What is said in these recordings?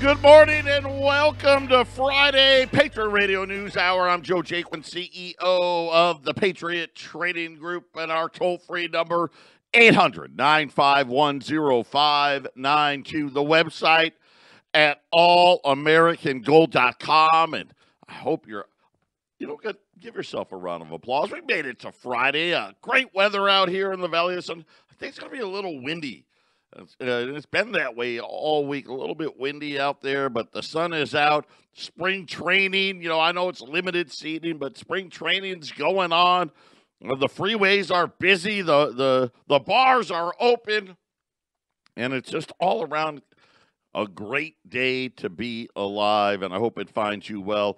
Good morning and welcome to Friday Patriot Radio News Hour. I'm Joe Jaquin, CEO of the Patriot Trading Group, and our toll-free number, 800-951-0592. The website at allamericangold.com. And I hope give yourself a round of applause. We made it to Friday. Great weather out here in the Valley of the Sun. I think it's going to be a little windy. It's been that way all week, a little bit windy out there, but the sun is out. Spring training, I know it's limited seating, but spring training's going on. The freeways are busy. The bars are open, and it's just all around a great day to be alive, and I hope it finds you well.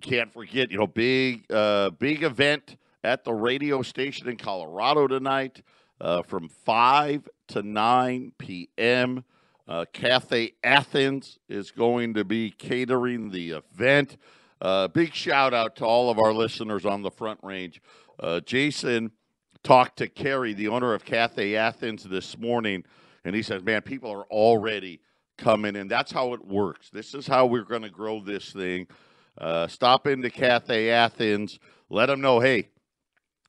Can't forget, big event at the radio station in Colorado tonight. From 5 to 9 p.m. Cafe Athens is going to be catering the event. Big shout out to all of our listeners on the Front Range. Jason talked to Kerry, the owner of Cafe Athens, this morning, and he says, man, people are already coming in. That's how it works. This is how we're going to grow this thing. Stop into Cafe Athens. Let them know, hey,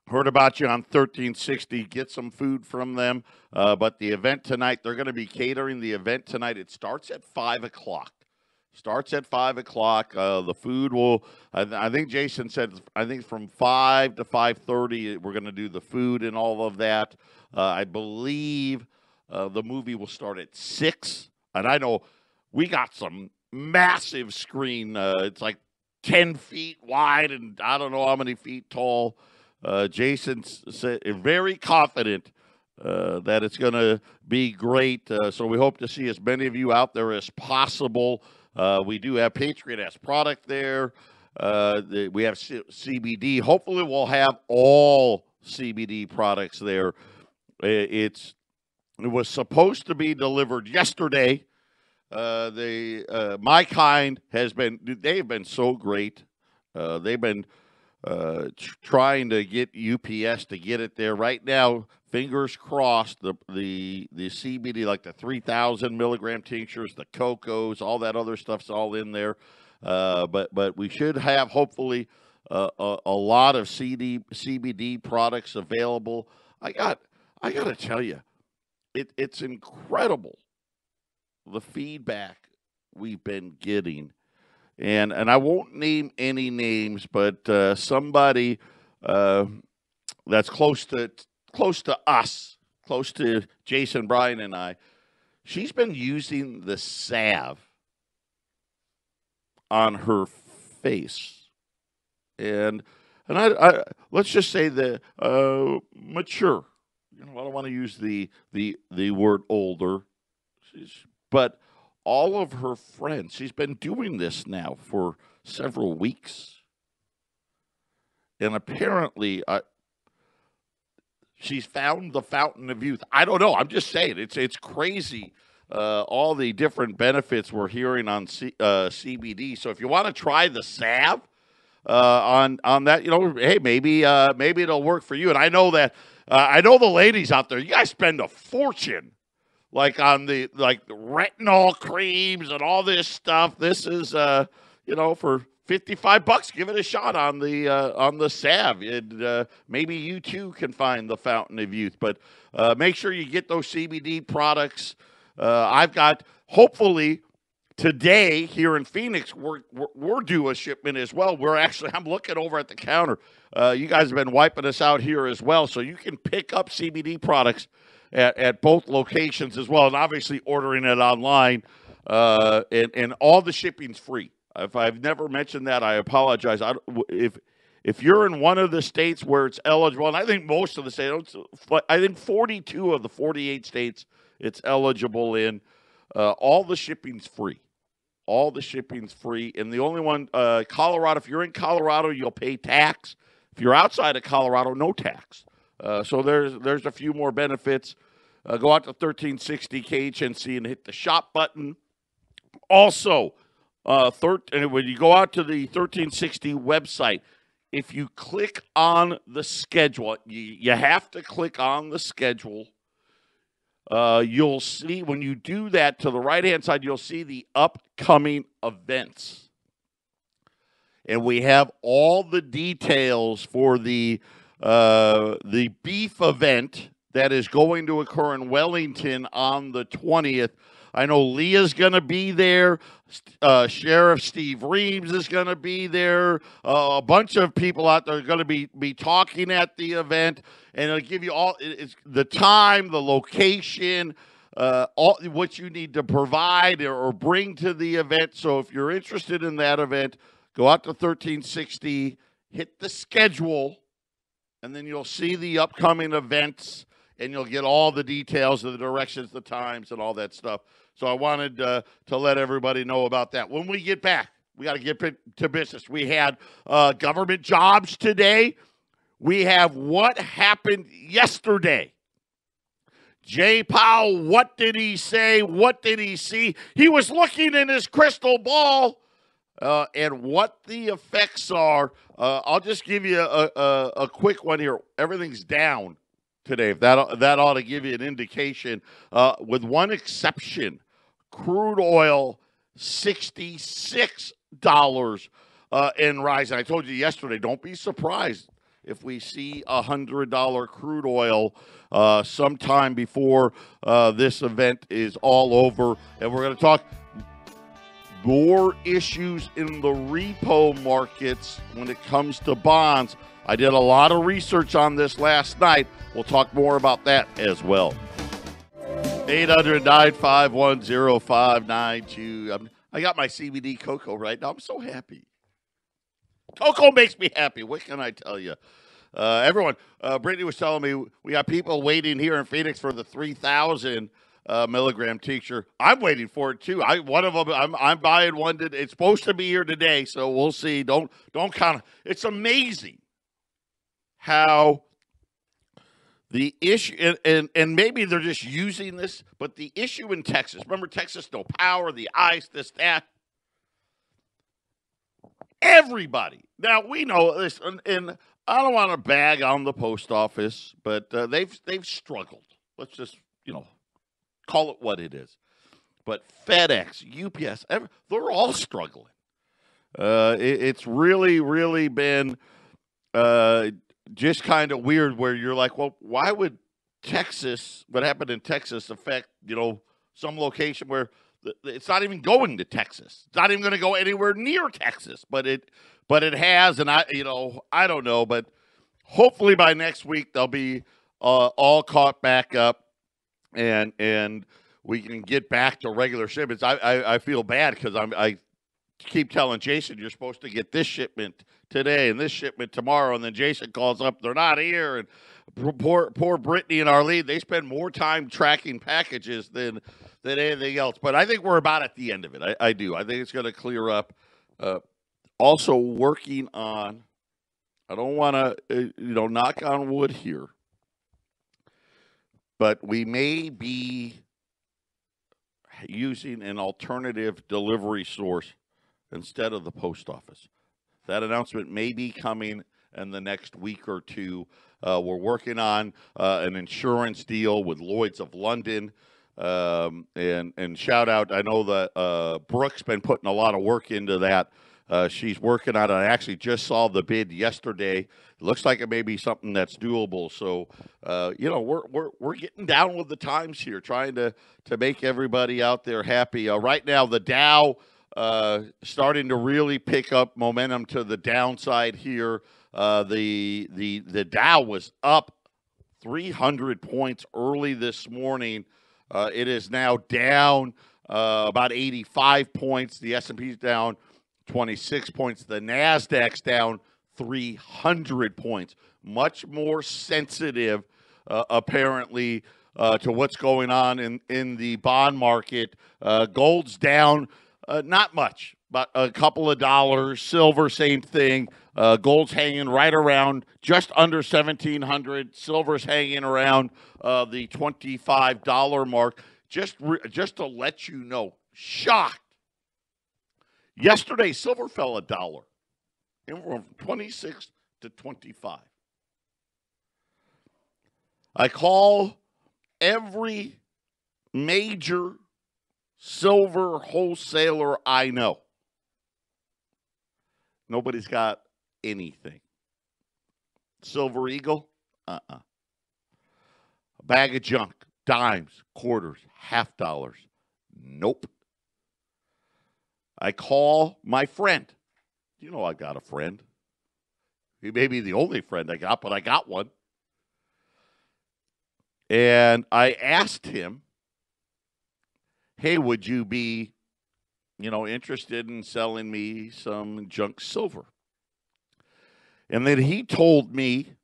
heard about you on 1360. Get some food from them. But the event tonight, they're going to be catering the event tonight. It starts at 5 o'clock. The food will, I think Jason said, from 5 to 5:30, we're going to do the food and all of that. I believe the movie will start at 6. And I know we got some massive screen. It's like 10 feet wide and I don't know how many feet tall. Jason's very confident that it's going to be great. So we hope to see as many of you out there as possible. We do have Patriot as product there. We have CBD. Hopefully we'll have all CBD products there. It was supposed to be delivered yesterday. My Kind they've been so great. They've been trying to get UPS to get it there right now. Fingers crossed. The CBD, like the 3,000 milligram tinctures, the cocos, all that other stuff's all in there. But we should have hopefully a lot of CBD products available. I got to tell you, it's incredible the feedback we've been getting. And I won't name any names, but somebody that's close to us, close to Jason, Brian, and I, she's been using the salve on her face, and I let's just say the mature. I don't want to use the word older, but all of her friends, she's been doing this now for several weeks. And apparently, she's found the fountain of youth. I don't know. I'm just saying. It's crazy, all the different benefits we're hearing on CBD. So if you want to try the salve on that, hey, maybe it'll work for you. And I know that I know the ladies out there, you guys spend a fortune. Like on the retinol creams and all this stuff. This is for $55, give it a shot on the salve. Maybe you too can find the fountain of youth. But make sure you get those CBD products. I've got hopefully today here in Phoenix we're due a shipment as well. I'm looking over at the counter. You guys have been wiping us out here as well, so you can pick up CBD products at both locations as well, and obviously ordering it online, and all the shipping's free. If I've never mentioned that, I apologize. If you're in one of the states where it's eligible, and I think most of the states, I think 42 of the 48 states it's eligible in, all the shipping's free. All the shipping's free, and the only one, Colorado, if you're in Colorado, you'll pay tax. If you're outside of Colorado, no tax. So there's a few more benefits. Go out to 1360 KHNC and hit the shop button. Also, when you go out to the 1360 website, if you click on the schedule, you have to click on the schedule. you'll see when you do that to the right-hand side, you'll see the upcoming events. And we have all the details for the beef event that is going to occur in Wellington on the 20th. I know Leah's going to be there. Sheriff Steve Reeves is going to be there. A bunch of people out there are going to be talking at the event, and it'll give you all the time, the location, all what you need to provide or bring to the event. So if you're interested in that event, go out to 1360, hit the schedule, and then you'll see the upcoming events, and you'll get all the details of the directions, the times, and all that stuff. So I wanted to let everybody know about that. When we get back, we got to get to business. We had government jobs today. We have what happened yesterday. Jay Powell, what did he say? What did he see? He was looking in his crystal ball. And what the effects are, I'll just give you a quick one here. Everything's down today. If that ought to give you an indication, with one exception, crude oil $66 in rising. I told you yesterday, don't be surprised if we see $100 crude oil sometime before this event is all over. And we're going to talk more issues in the repo markets when it comes to bonds. I did a lot of research on this last night. We'll talk more about that as well. 800-951-0592. I got my CBD cocoa right now. I'm so happy. Cocoa makes me happy. What can I tell you? Everyone, Brittany was telling me we got people waiting here in Phoenix for the 3,000 milligram tincture. I'm waiting for it too. One of them. I'm buying one. It's supposed to be here today, so we'll see. Don't count. It's amazing how the issue and maybe they're just using this, but the issue in Texas. Remember Texas, no power, the ice, this, that. Everybody. Now we know this, and I don't want to bag on the post office, but they've struggled. Let's just call it what it is. But FedEx, UPS, they're all struggling. It's really, really been just kind of weird where you're like, well, why would what happened in Texas affect, some location where it's not even going to Texas. It's not even going to go anywhere near Texas, but it has, and I don't know, but hopefully by next week they'll be all caught back up. And we can get back to regular shipments. I feel bad because I keep telling Jason you're supposed to get this shipment today and this shipment tomorrow, and then Jason calls up, they're not here. And poor Brittany and Arlene, they spend more time tracking packages than anything else. But I think we're about at the end of it. I do. I think it's going to clear up. Also working on. I don't want to knock on wood here. But we may be using an alternative delivery source instead of the post office. That announcement may be coming in the next week or two. We're working on an insurance deal with Lloyd's of London. And shout out, I know that Brooke's been putting a lot of work into that. She's working on it. I actually just saw the bid yesterday. It looks like it may be something that's doable. So, we're getting down with the times here, trying to make everybody out there happy. Right now, the Dow starting to really pick up momentum to the downside here. The Dow was up 300 points early this morning. It is now down about 85 points. The S&P's down 26 points. The NASDAQ's down 300 points. Much more sensitive, apparently, to what's going on in the bond market. Gold's down not much, but a couple of dollars. Silver, same thing. Gold's hanging right around just under 1,700. Silver's hanging around the $25 mark. Just to let you know, shocked. Yesterday, silver fell $1. It went from 26 to 25. I call every major silver wholesaler I know. Nobody's got anything. Silver Eagle? A bag of junk, dimes, quarters, half dollars. Nope. I call my friend. You know I got a friend. He may be the only friend I got, but I got one. And I asked him, hey, would you be, interested in selling me some junk silver? And then he told me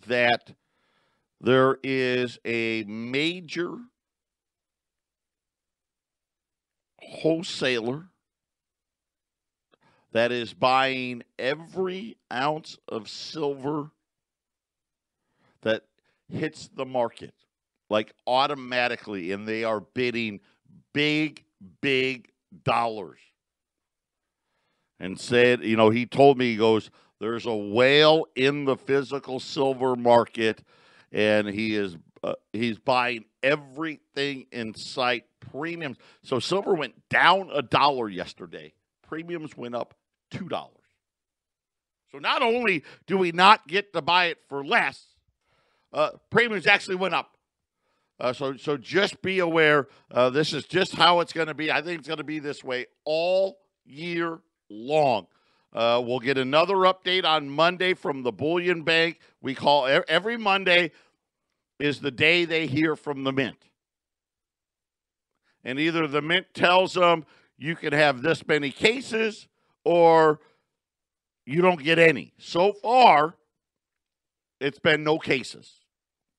that there is a major wholesaler that is buying every ounce of silver that hits the market, like automatically, and they are bidding big dollars. And said, he told me, he goes, there's a whale in the physical silver market, and he's buying everything in sight. Premiums. So silver went down $1 yesterday. Premiums went up $2. So not only do we not get to buy it for less, premiums actually went up. So just be aware. This is just how it's going to be. I think it's going to be this way all year long. We'll get another update on Monday from the Bullion Bank. We call every Monday is the day they hear from the mint. And either the mint tells them you can have this many cases or you don't get any. So far, it's been no cases.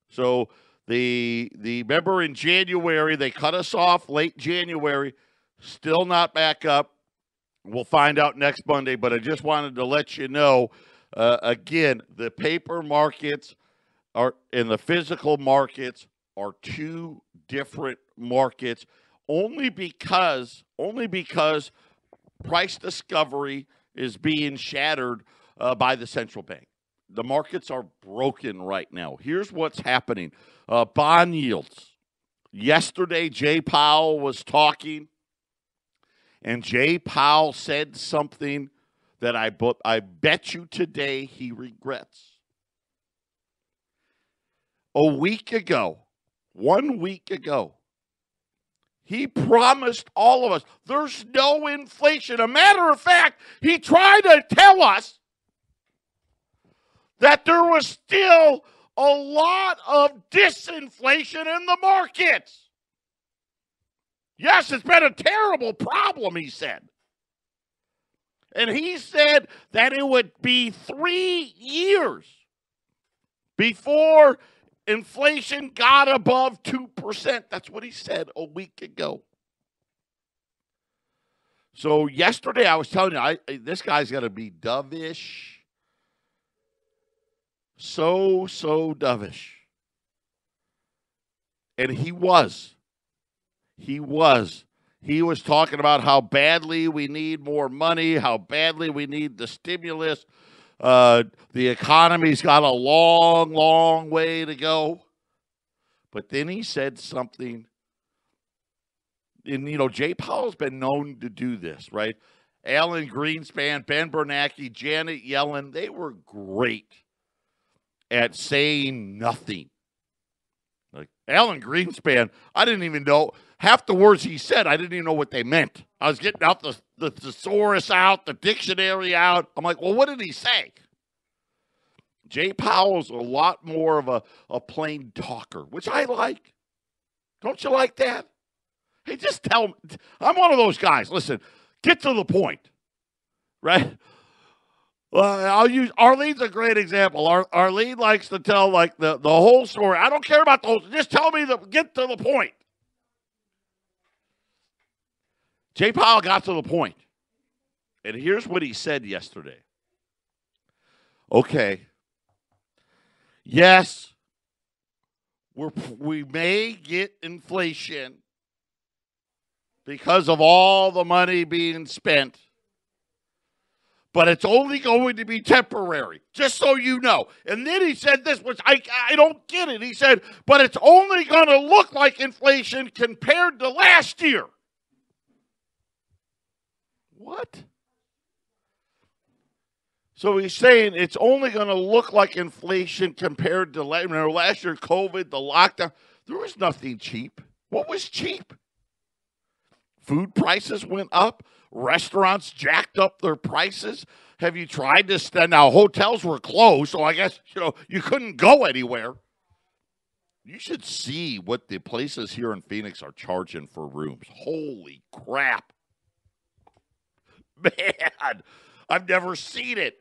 So the remember in January, they cut us off late January, still not back up. We'll find out next Monday, but I just wanted to let you know, again, the paper markets and the physical markets are two different markets only because price discovery is being shattered by the central bank. The markets are broken right now. Here's what's happening. Bond yields. Yesterday, Jay Powell was talking, and Jay Powell said something that I bet you today he regrets. A week ago, 1 week ago, he promised all of us there's no inflation. A matter of fact, he tried to tell us that there was still a lot of disinflation in the markets. Yes, it's been a terrible problem, he said. And he said that it would be 3 years before inflation got above 2%. That's what he said a week ago. So yesterday I was telling you, this guy's got to be dovish. So dovish. And he was. He was talking about how badly we need more money, how badly we need the stimulus. The economy's got a long way to go. But then he said something, and, Jay Powell's been known to do this, right? Alan Greenspan, Ben Bernanke, Janet Yellen, they were great at saying nothing. Like Alan Greenspan, I didn't even know half the words he said. I didn't even know what they meant. I was getting out the thesaurus out, the dictionary out. I'm like, well, what did he say? Jay Powell's a lot more of a plain talker, which I like. Don't you like that? Hey, just tell me. I'm one of those guys. Listen, get to the point, right? I'll use Arlene's a great example. Arlene likes to tell like the whole story. I don't care about the whole. Just tell me get to the point. Jay Powell got to the point, and here's what he said yesterday. Okay. Yes, we may get inflation because of all the money being spent. but it's only going to be temporary, just so you know. And then he said this, which I don't get it. He said, but it's only going to look like inflation compared to last year. What? So he's saying it's only going to look like inflation compared to last year, COVID, the lockdown. There was nothing cheap. What was cheap? Food prices went up. Restaurants jacked up their prices. Have you tried to stand? Now, hotels were closed, so I guess, you couldn't go anywhere. You should see what the places here in Phoenix are charging for rooms. Holy crap. Man, I've never seen it.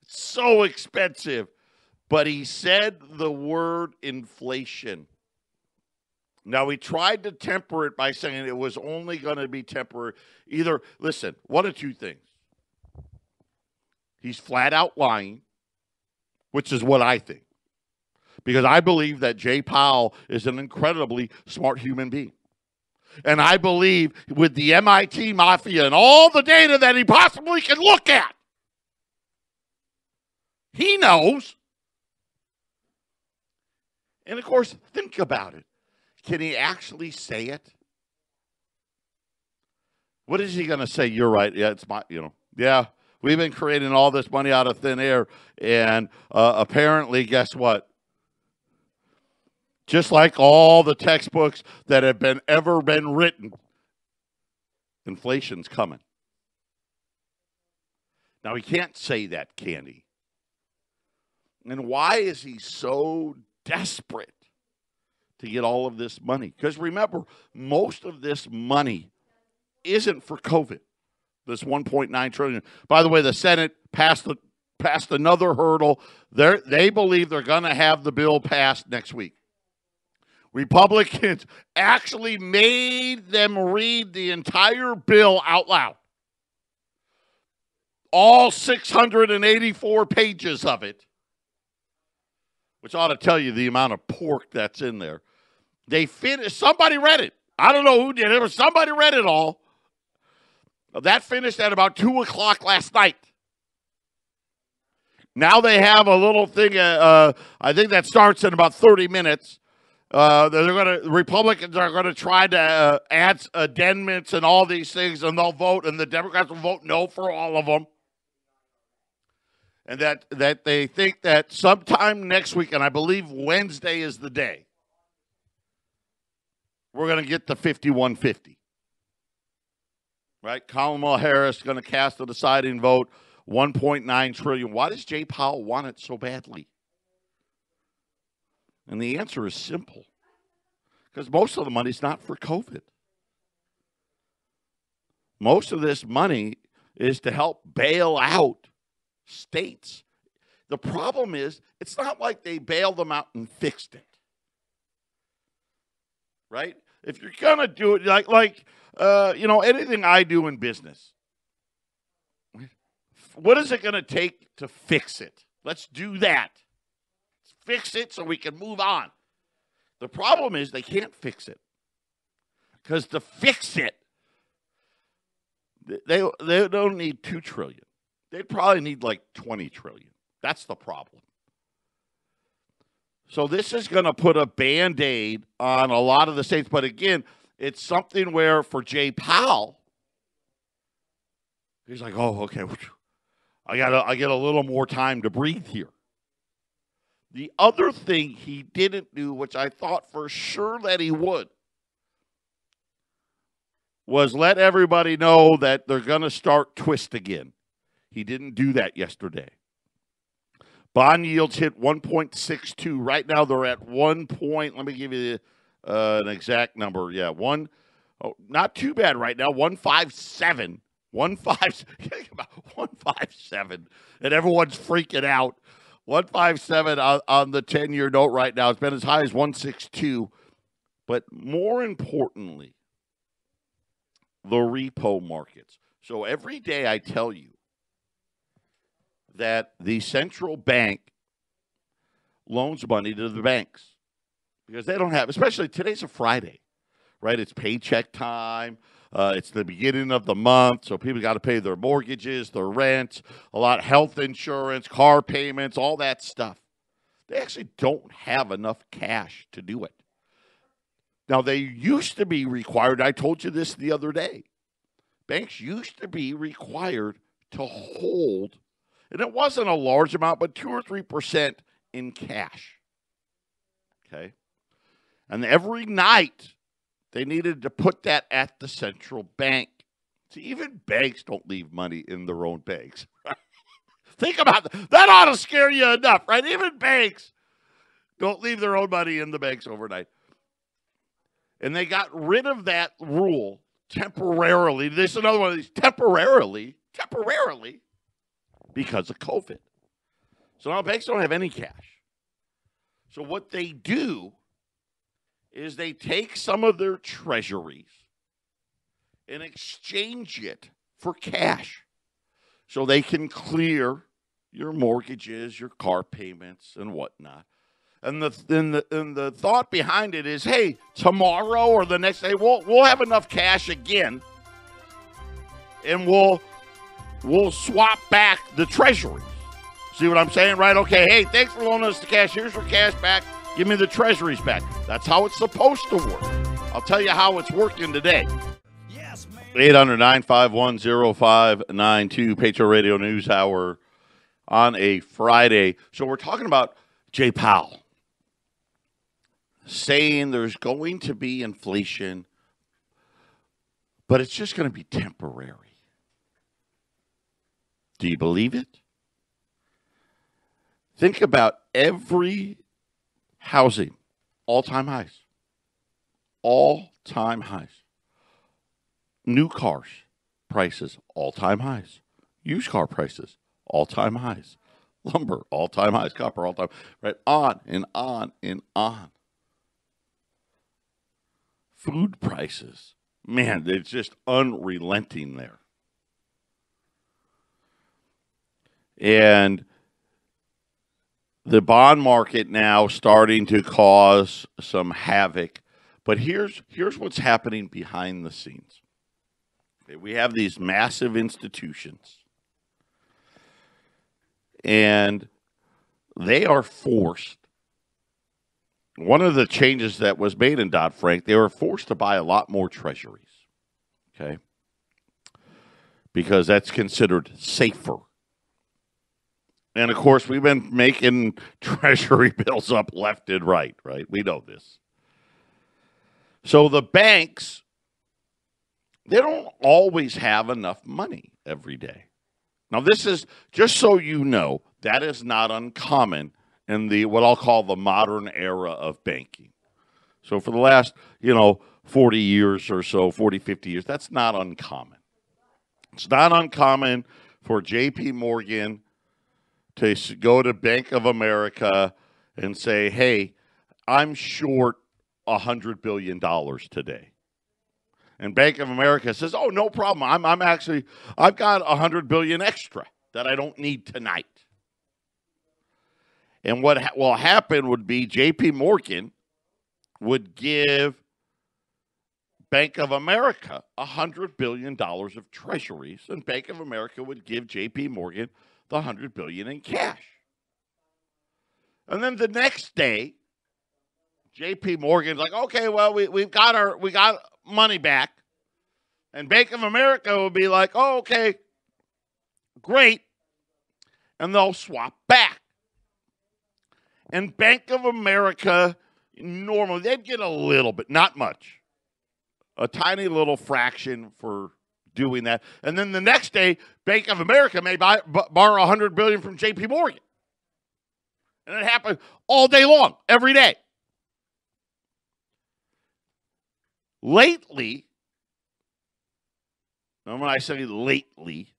It's so expensive. But he said the word inflation. Now, he tried to temper it by saying it was only going to be temporary. Either, listen, one of two things. He's flat out lying, which is what I think. Because I believe that Jay Powell is an incredibly smart human being. And I believe with the MIT Mafia and all the data that he possibly can look at, he knows. And, of course, think about it. Can he actually say it? What is he going to say? You're right. Yeah, it's my, yeah, we've been creating all this money out of thin air. And apparently, guess what? Just like all the textbooks that have ever been written, inflation's coming. Now, he can't say that, can he? And why is he so desperate to get all of this money? Because remember, most of this money isn't for COVID. This $1.9 trillion. By the way, the Senate passed another hurdle. They believe they're going to have the bill passed next week. Republicans actually made them read the entire bill out loud. All 684 pages of it, which ought to tell you the amount of pork that's in there. They finished. Somebody read it. I don't know who did it, but somebody read it all. That finished at about 2 o'clock last night. Now they have a little thing. I think that starts in about 30 minutes. Republicans are going to try to add amendments and all these things, and they'll vote, and the Democrats will vote no for all of them. And that they think that sometime next week, and I believe Wednesday is the day, we're going to get the 51-50. Right? Kamala Harris is going to cast the deciding vote, $1.9 trillion. Why does Jay Powell want it so badly? And the answer is simple. Because most of the money is not for COVID. Most of this money is to help bail out states. The problem is, it's not like they bailed them out and fixed it. Right? If you're going to do it like anything I do in business, what is it going to take to fix it? Let's do that. Let's fix it so we can move on. The problem is they can't fix it. Because to fix it, they don't need $2 trillion. They'd probably need like $20 trillion. That's the problem. So this is going to put a Band-Aid on a lot of the states. But again, it's something where for Jay Powell, he's like, oh, okay, I get a little more time to breathe here. The other thing he didn't do, which I thought for sure that he would, was let everybody know that they're going to start twist again. He didn't do that yesterday. Bond yields hit 1.62. Right now they're at 1 point. Let me give you an exact number. Yeah, not too bad right now. 157. 157. And everyone's freaking out. 157 on the 10-year note right now. It's been as high as 162. But more importantly, the repo markets. So every day I tell you that the central bank loans money to the banks because they don't have, especially today's a Friday, right? It's paycheck time. It's the beginning of the month, so people got to pay their mortgages, their rent, a lot of health insurance, car payments, all that stuff. They actually don't have enough cash to do it. Now, they used to be required, I told you this the other day. Banks used to be required to hold, and it wasn't a large amount, but 2 or 3% in cash. Okay? And every night, they needed to put that at the central bank. See, even banks don't leave money in their own banks. Think about that. That ought to scare you enough, right? Even banks don't leave their own money in the banks overnight. And they got rid of that rule temporarily. This is another one of these temporarily, because of COVID. So now banks don't have any cash. So what they do is they take some of their treasuries and exchange it for cash so they can clear your mortgages, your car payments, and whatnot. And the thought behind it is, hey, tomorrow or the next day, we'll have enough cash again, and we'll swap back the treasuries. See what I'm saying, right? Okay, hey, thanks for loaning us the cash. Here's your cash back. Give me the treasuries back. That's how it's supposed to work. I'll tell you how it's working today. 800-951-0592, Patriot Radio News Hour on a Friday. So we're talking about Jay Powell saying there's going to be inflation, but it's just going to be temporary. Do you believe it? Think about every housing, all-time highs. All-time highs. New cars, prices, all-time highs. Used car prices, all-time highs. Lumber, all-time highs. Copper, all-time, right? On and on and on. Food prices, man, it's just unrelenting there. And the bond market now starting to cause some havoc. But here's what's happening behind the scenes. Okay, we have these massive institutions, and they are forced. One of the changes that was made in Dodd-Frank, they were forced to buy a lot more treasuries, okay? Because that's considered safer. And, of course, we've been making treasury bills up left and right? We know this. So the banks, they don't always have enough money every day. Now, this is, just so you know, that is not uncommon in the what I'll call the modern era of banking. So for the last, 40 years or so, 40, 50 years, that's not uncommon. It's not uncommon for J.P. Morgan to go to Bank of America and say, hey, I'm short $100 billion today. And Bank of America says, oh, no problem. I've got $100 billion extra that I don't need tonight. And what will happen would be J.P. Morgan would give Bank of America $100 billion of treasuries, and Bank of America would give J.P. Morgan the $100 billion in cash. And then the next day, J.P. Morgan's like, okay, well, we got money back. And Bank of America will be like, oh, okay, great. And they'll swap back. And Bank of America, normally, they'd get a little bit, not much. A tiny little fraction for doing that. And then the next day, Bank of America may borrow $100 billion from J.P. Morgan. And it happened all day long, every day. Lately, and when I say lately,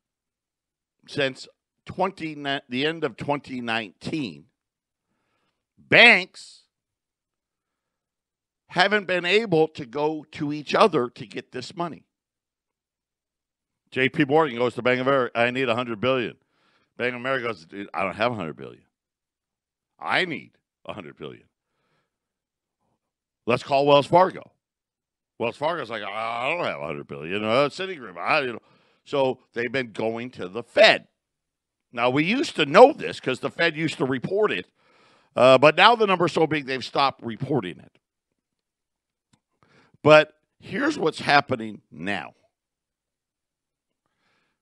since the end of 2019, banks haven't been able to go to each other to get this money. J.P. Morgan goes to Bank of America, I need $100 billion. Bank of America goes, I don't have $100 billion. I need $100 billion. Let's call Wells Fargo. Wells Fargo's like, I don't have $100 billion. Citigroup, So they've been going to the Fed. Now, we used to know this because the Fed used to report it, but now the number's so big they've stopped reporting it. But here's what's happening now.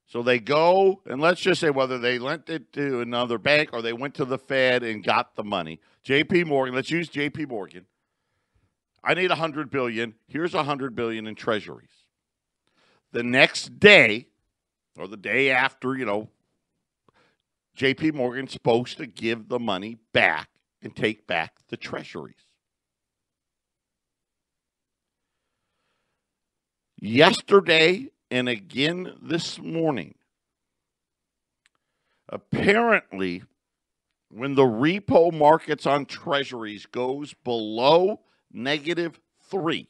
So they go, and let's just say whether they lent it to another bank or they went to the Fed and got the money. J.P. Morgan, let's use J.P. Morgan. I need $100 billion. Here's $100 billion in treasuries. The next day, or the day after, J.P. Morgan's supposed to give the money back and take back the treasuries. Yesterday and again this morning, apparently, when the repo markets on treasuries goes below -3,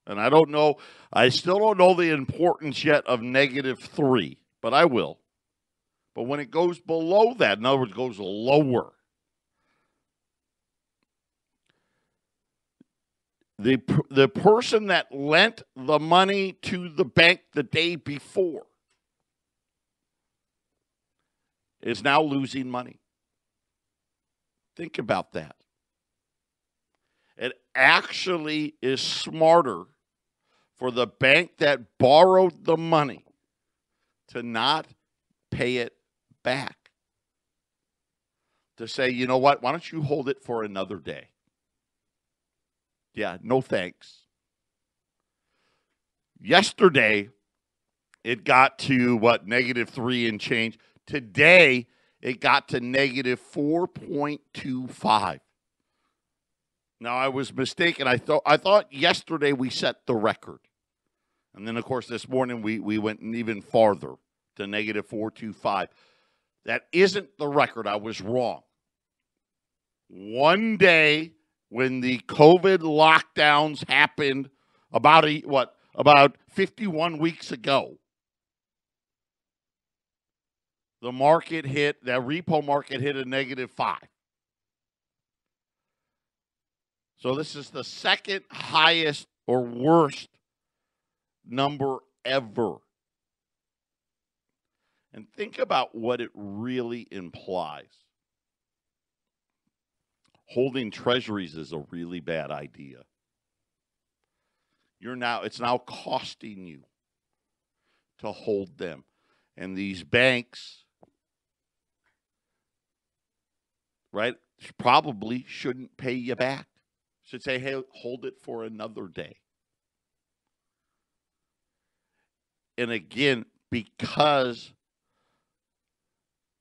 and I still don't know the importance yet of -3, but I will. But when it goes below that, in other words, goes lower, the person that lent the money to the bank the day before is now losing money. Think about that. It actually is smarter for the bank that borrowed the money to not pay it back. To say, you know what, why don't you hold it for another day? Yeah, no thanks. Yesterday, it got to, -3 and change. Today, it got to -4.25. Now, I was mistaken. I thought yesterday we set the record. And then, of course, this morning we went even farther to -4.25. That isn't the record. I was wrong. One day when the COVID lockdowns happened about 51 weeks ago, the repo market hit a -5. So this is the second highest or worst number ever. And think about what it really implies. Holding treasuries is a really bad idea. It's now costing you to hold them. And these banks, right, probably shouldn't pay you back. Should say, hey, hold it for another day. And again, because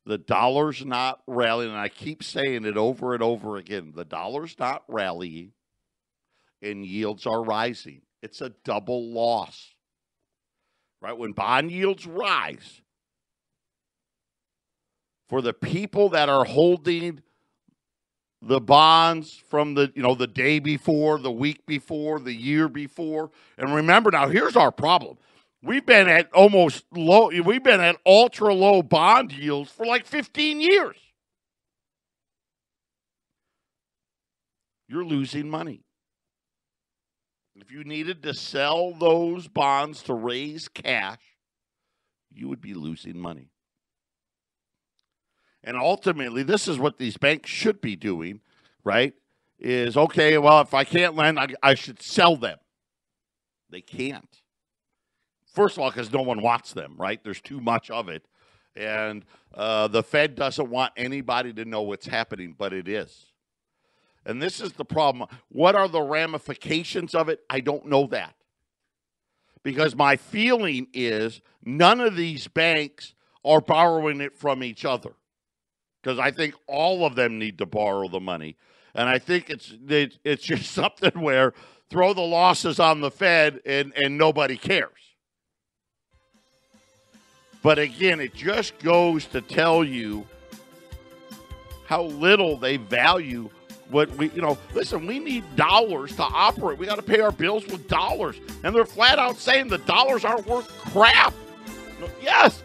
the dollar's not rallying, and I keep saying it over and over again, the dollar's not rallying and yields are rising. It's a double loss, right? When bond yields rise, for the people that are holding the bonds from the day before, the week before, the year before, and remember now, here's our problem. We've been at ultra low bond yields for like 15 years. You're losing money. If you needed to sell those bonds to raise cash, you would be losing money. And ultimately, this is what these banks should be doing, right? Is, okay, well, if I can't lend, I should sell them. They can't. First of all, because no one wants them, right? There's too much of it. And the Fed doesn't want anybody to know what's happening, but it is. And this is the problem. What are the ramifications of it? I don't know that. Because my feeling is none of these banks are borrowing it from each other. Because I think all of them need to borrow the money. And I think it's just something where throw the losses on the Fed and nobody cares. But again, it just goes to tell you how little they value what listen, we need dollars to operate. We got to pay our bills with dollars. And they're flat out saying the dollars aren't worth crap. Yes.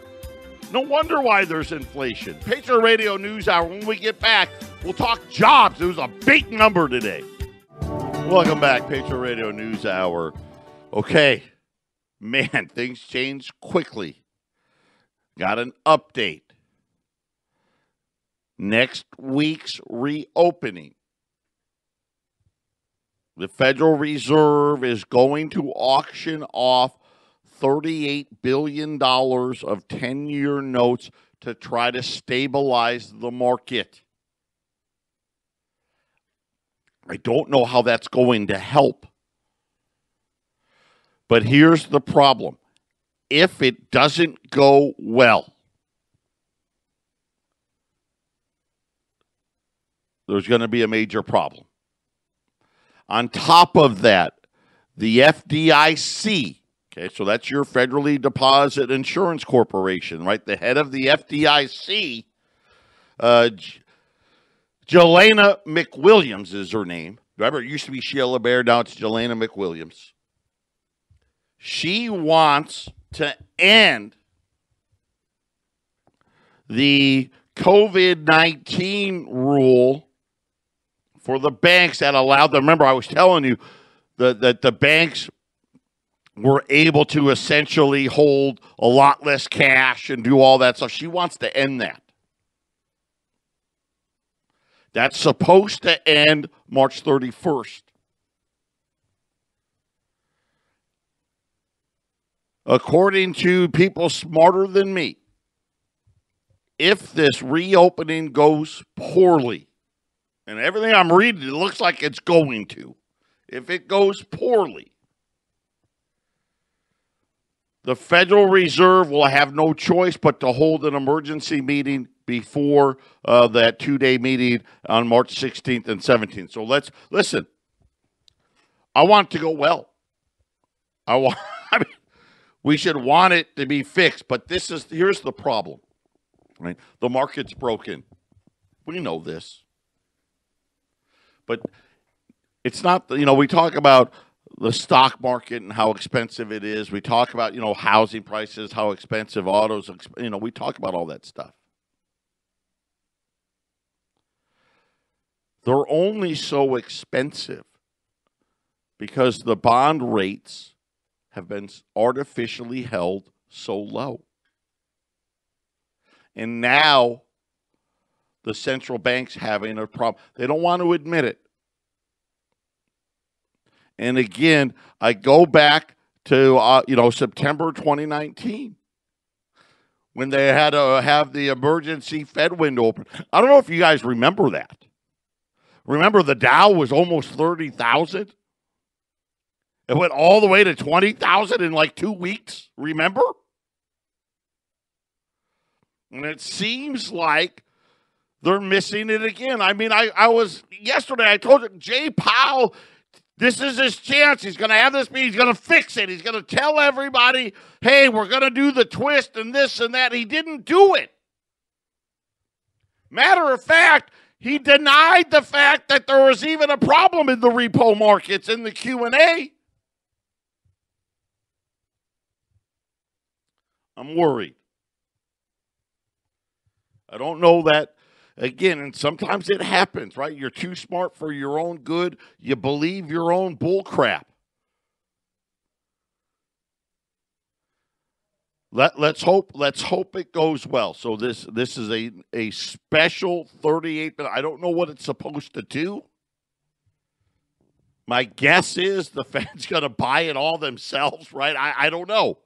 No wonder why there's inflation. Patriot Radio News Hour. When we get back, we'll talk jobs. It was a big number today. Welcome back, Patriot Radio News Hour. Okay, man, things change quickly. Got an update. Next week's reopening. The Federal Reserve is going to auction off $38 billion of 10-year notes to try to stabilize the market. I don't know how that's going to help. But here's the problem. If it doesn't go well, there's going to be a major problem. On top of that, the FDIC, okay, so that's your Federally Deposit Insurance Corporation, right? The head of the FDIC, Jelena McWilliams is her name. Remember, it used to be Sheila Bair, now it's Jelena McWilliams. She wants to end the COVID-19 rule for the banks that allowed them. Remember, I was telling you that the banks were able to essentially hold a lot less cash and do all that stuff. She wants to end that. That's supposed to end March 31st. According to people smarter than me, if this reopening goes poorly, and everything I'm reading, it looks like it's going to. If it goes poorly, the Federal Reserve will have no choice but to hold an emergency meeting before that two-day meeting on March 16th and 17th. So listen. I want it to go well. I mean, we should want it to be fixed, but here's the problem. Right? The market's broken. We know this. But it's not, we talk about the stock market and how expensive it is. We talk about, housing prices, how expensive autos, we talk about all that stuff. They're only so expensive because the bond rates have been artificially held so low. And now the central bank's having a problem. They don't want to admit it. And again, I go back to September 2019 when they had to have the emergency Fed window open. I don't know if you guys remember that. Remember the Dow was almost 30,000? It went all the way to 20,000 in like 2 weeks. Remember? And it seems like they're missing it again. I mean, yesterday I told you, Jay Powell, this is his chance. He's going to have this meeting. He's going to fix it. He's going to tell everybody, hey, we're going to do the twist and this and that. He didn't do it. Matter of fact, he denied the fact that there was even a problem in the repo markets in the Q&A. I'm worried. I don't know that, again, and sometimes it happens, right? You're too smart for your own good. You believe your own bull crap. Let's hope it goes well. So this is a special 38, but I don't know what it's supposed to do. My guess is the Fed's going to buy it all themselves, right? I don't know.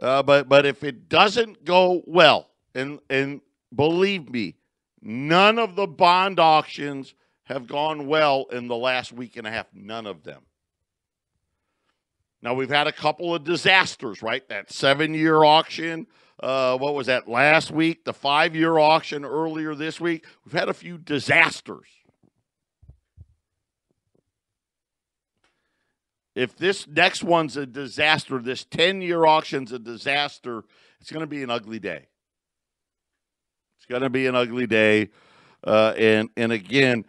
But if it doesn't go well, and believe me, none of the bond auctions have gone well in the last week and a half. None of them. Now, we've had a couple of disasters, right? That 7-year auction, what was that, last week? The 5-year auction earlier this week. We've had a few disasters. If this next one's a disaster, this 10-year auction's a disaster, it's going to be an ugly day. It's going to be an ugly day. And again,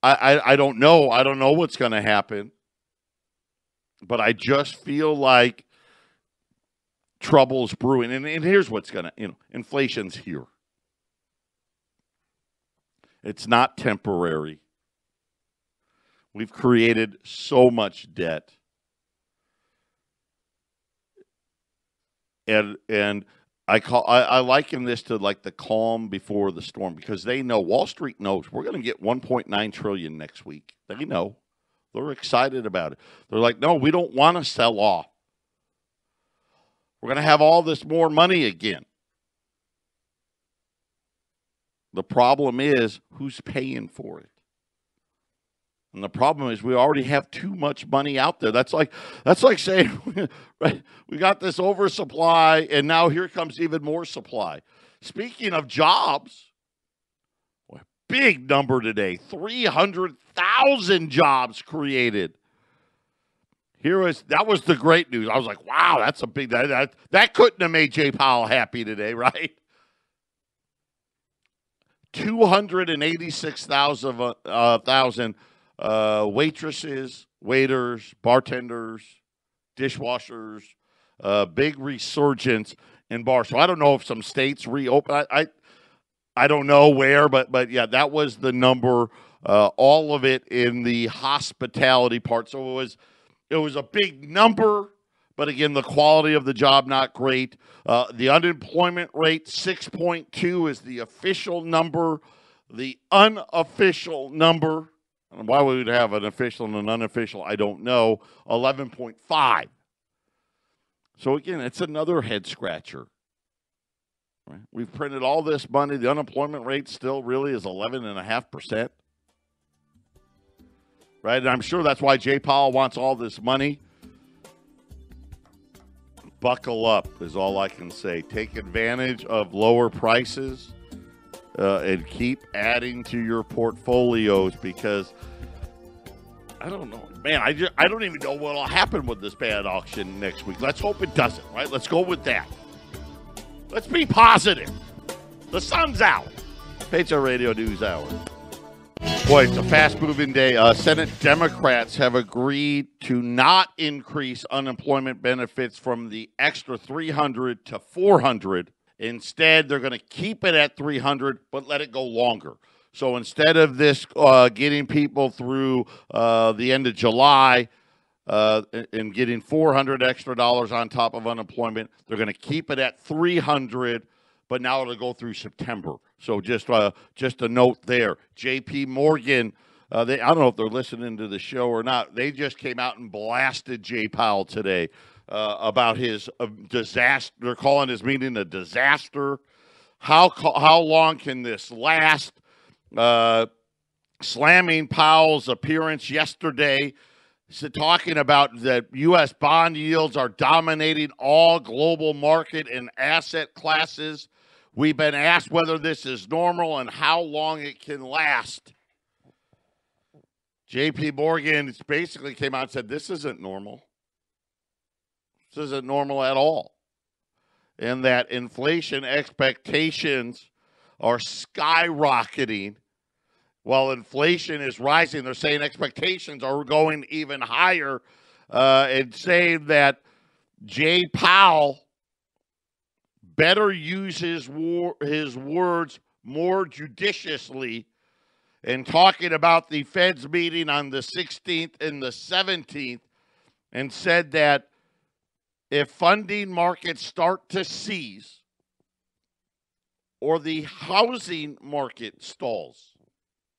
I don't know. I don't know what's going to happen. But I just feel like trouble's brewing. And here's what's going to, inflation's here. It's not temporary. We've created so much debt. And I liken this to like the calm before the storm, because they know, Wall Street knows, we're going to get 1.9 trillion next week. They know. They're excited about it. They're like, no, we don't want to sell off. We're going to have all this more money again. The problem is, who's paying for it? And the problem is, we already have too much money out there. That's like saying, right, we got this oversupply, and now here comes even more supply. Speaking of jobs, big number today, 300,000 jobs created. That was the great news. I was like, wow, that's a big, that couldn't have made Jay Powell happy today, right? 286,000 waitresses, waiters, bartenders, dishwashers, big resurgence in bars. So I don't know if some states reopen. I don't know where, but yeah, that was the number. All of it in the hospitality part. So it was a big number, but again, the quality of the job not great. The unemployment rate 6.2 is the official number. The unofficial number, why we would have an official and an unofficial, I don't know, 11.5. So again, it's another head scratcher. Right? We've printed all this money. The unemployment rate still really is 11.5%. Right? And I'm sure that's why Jay Powell wants all this money. Buckle up is all I can say. Take advantage of lower prices. And keep adding to your portfolios, because I don't know, man. I don't even know what will happen with this bad auction next week. Let's hope it doesn't. Right? Let's go with that. Let's be positive. The sun's out. Patriot Radio News Hour. Boy, it's a fast-moving day. Senate Democrats have agreed to not increase unemployment benefits from the extra $300 to $400. Instead, they're going to keep it at $300, but let it go longer. So instead of this getting people through the end of July and getting $400 extra on top of unemployment, they're going to keep it at $300, but now it'll go through September. So just a note there. J.P. Morgan, I don't know if they're listening to the show or not. They just came out and blasted Jay Powell today. About his disaster. They're calling his meeting a disaster. How long can this last? Slamming Powell's appearance yesterday, talking about that U.S. bond yields are dominating all global market and asset classes. We've been asked whether this is normal and how long it can last. J.P. Morgan basically came out and said, this isn't normal. This isn't normal at all. And that inflation expectations are skyrocketing while inflation is rising. They're saying expectations are going even higher, and saying that Jay Powell better use his words more judiciously, and talking about the Fed's meeting on the 16th and the 17th, and said that if funding markets start to seize or the housing market stalls.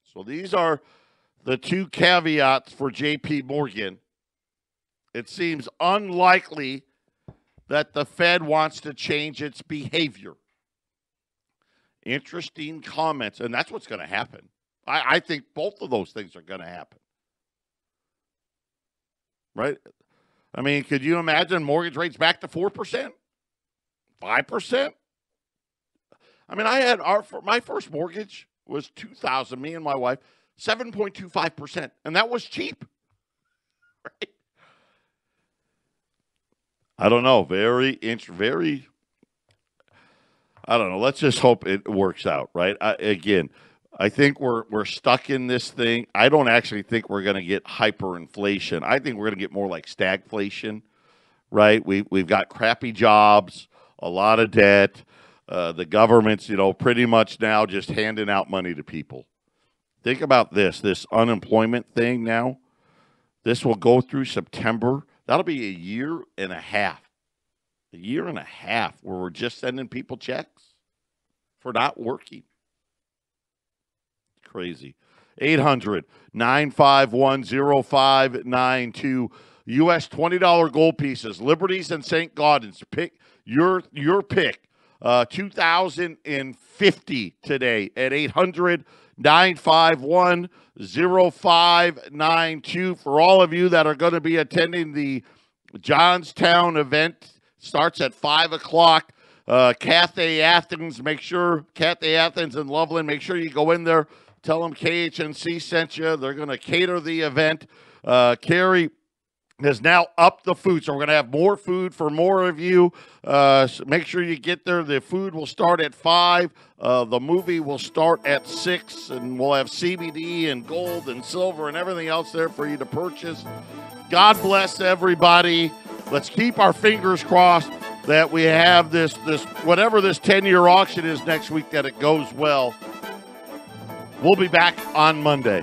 So these are the two caveats for J.P. Morgan. It seems unlikely that the Fed wants to change its behavior. Interesting comments, and that's what's going to happen. I think both of those things are going to happen. Right? I mean, could you imagine mortgage rates back to 4%? 5%? I mean, I had my first mortgage was $2,000, me and my wife, 7.25%, and that was cheap. Right? I don't know. Very, I don't know. Let's just hope it works out, right? I think we're stuck in this thing. I don't actually think we're going to get hyperinflation. I think we're going to get more like stagflation, right? We've got crappy jobs, a lot of debt. The government's, pretty much now just handing out money to people. Think about this unemployment thing now. This will go through September. That'll be a year and a half. A year and a half where we're just sending people checks for not working. Crazy. 800-951-0592. U.S. $20 gold pieces. Liberties and St. Gaudens. Pick your pick. 2050 today at 800-951-0592. For all of you that are going to be attending the Johnstown event, starts at 5 o'clock. Cathay Athens, Cathay Athens and Loveland, make sure you go in there. Tell them KHNC sent you. They're going to cater the event. Carrie has now upped the food, so we're going to have more food for more of you. So make sure you get there. The food will start at 5. The movie will start at 6, and we'll have CBD and gold and silver and everything else there for you to purchase. God bless everybody. Let's keep our fingers crossed that we have this whatever this 10-year auction is next week, that it goes well. We'll be back on Monday.